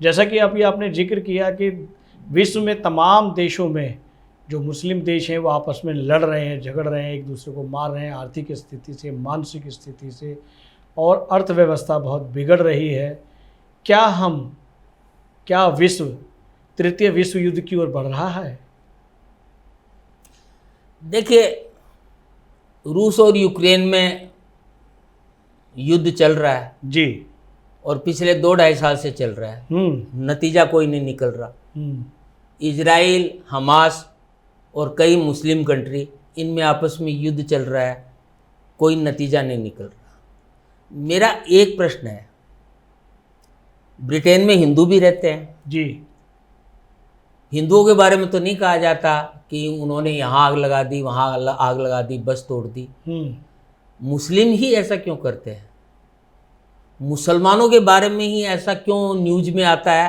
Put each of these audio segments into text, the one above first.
जैसा कि अभी आपने जिक्र किया कि विश्व में तमाम देशों में जो मुस्लिम देश हैं वो आपस में लड़ रहे हैं, झगड़ रहे हैं, एक दूसरे को मार रहे हैं, आर्थिक स्थिति से, मानसिक स्थिति से, और अर्थव्यवस्था बहुत बिगड़ रही है। क्या विश्व तृतीय विश्व युद्ध की ओर बढ़ रहा है? देखिए, रूस और यूक्रेन में युद्ध चल रहा है जी, और पिछले 2-2.5 साल से चल रहा है। नतीजा कोई नहीं निकल रहा। इजराइल, हमास और कई मुस्लिम कंट्री, इनमें आपस में युद्ध चल रहा है, कोई नतीजा नहीं निकल रहा। मेरा एक प्रश्न है, ब्रिटेन में हिंदू भी रहते हैं जी, हिंदुओं के बारे में तो नहीं कहा जाता कि उन्होंने यहाँ आग लगा दी, वहाँ आग लगा दी, बस तोड़ दी। मुस्लिम ही ऐसा क्यों करते हैं? मुसलमानों के बारे में ही ऐसा क्यों न्यूज में आता है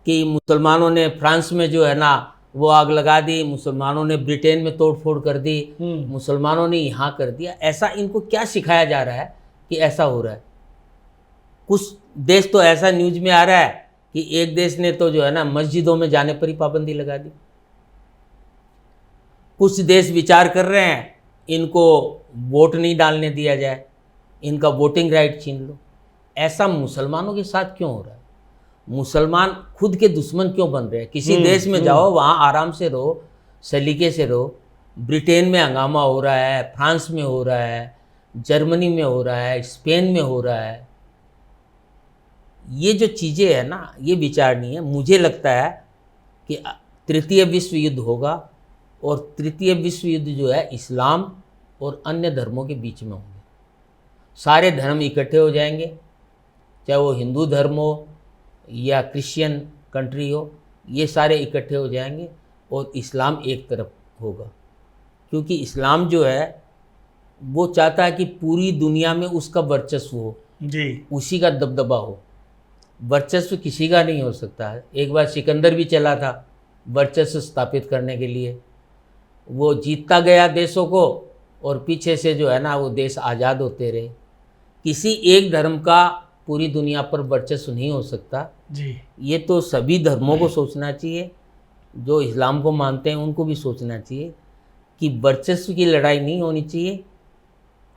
कि मुसलमानों ने फ्रांस में जो है ना वो आग लगा दी, मुसलमानों ने ब्रिटेन में तोड़फोड़ कर दी, मुसलमानों ने यहाँ कर दिया। ऐसा इनको क्या सिखाया जा रहा है कि ऐसा हो रहा है? कुछ देश तो ऐसा न्यूज में आ रहा है कि एक देश ने तो जो है ना मस्जिदों में जाने पर ही पाबंदी लगा दी। कुछ देश विचार कर रहे हैं इनको वोट नहीं डालने दिया जाए, इनका वोटिंग राइट छीन लो। ऐसा मुसलमानों के साथ क्यों हो रहा है? मुसलमान खुद के दुश्मन क्यों बन रहे हैं? किसी देश में जाओ, वहाँ आराम से रहो, सलीके से रहो। ब्रिटेन में हंगामा हो रहा है, फ्रांस में हो रहा है, जर्मनी में हो रहा है, स्पेन में हो रहा है। ये जो चीज़ें हैं ना, ये विचारणीय है। मुझे लगता है कि तृतीय विश्व युद्ध होगा और तृतीय विश्व युद्ध जो है इस्लाम और अन्य धर्मों के बीच में होंगे। सारे धर्म इकट्ठे हो जाएंगे, चाहे वो हिंदू धर्म हो या क्रिश्चियन कंट्री हो, ये सारे इकट्ठे हो जाएंगे और इस्लाम एक तरफ होगा। क्योंकि इस्लाम जो है वो चाहता है कि पूरी दुनिया में उसका वर्चस्व हो जी, उसी का दबदबा हो। वर्चस्व किसी का नहीं हो सकता है। एक बार सिकंदर भी चला था वर्चस्व स्थापित करने के लिए, वो जीतता गया देशों को और पीछे से जो है ना वो देश आज़ाद होते रहे। किसी एक धर्म का पूरी दुनिया पर वर्चस्व नहीं हो सकता जी। ये तो सभी धर्मों को सोचना चाहिए, जो इस्लाम को मानते हैं उनको भी सोचना चाहिए कि वर्चस्व की लड़ाई नहीं होनी चाहिए,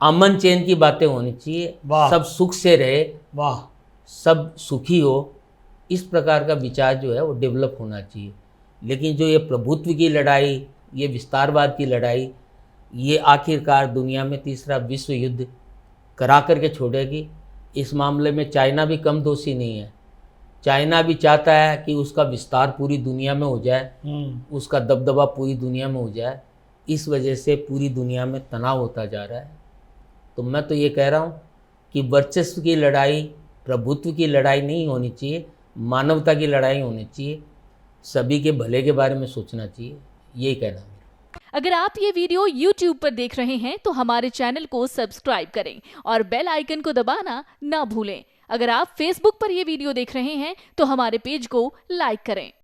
अमन चैन की बातें होनी चाहिए, सब सुख से रहे, वाह, सब सुखी हो। इस प्रकार का विचार जो है वो डेवलप होना चाहिए। लेकिन जो ये प्रभुत्व की लड़ाई, ये विस्तारवाद की लड़ाई, ये आखिरकार दुनिया में तीसरा विश्व युद्ध करा करके छोड़ेगी। इस मामले में चाइना भी कम दोषी नहीं है। चाइना भी चाहता है कि उसका विस्तार पूरी दुनिया में हो जाए, उसका दबदबा पूरी दुनिया में हो जाए। इस वजह से पूरी दुनिया में तनाव होता जा रहा है। तो मैं तो ये कह रहा हूँ कि वर्चस्व की लड़ाई, प्रभुत्व की लड़ाई नहीं होनी चाहिए, मानवता की लड़ाई होनी चाहिए। सभी के भले के बारे में सोचना चाहिए, यही कहना है। अगर आप ये वीडियो YouTube पर देख रहे हैं तो हमारे चैनल को सब्सक्राइब करें और बेल आइकन को दबाना ना भूलें। अगर आप Facebook पर ये वीडियो देख रहे हैं तो हमारे पेज को लाइक करें।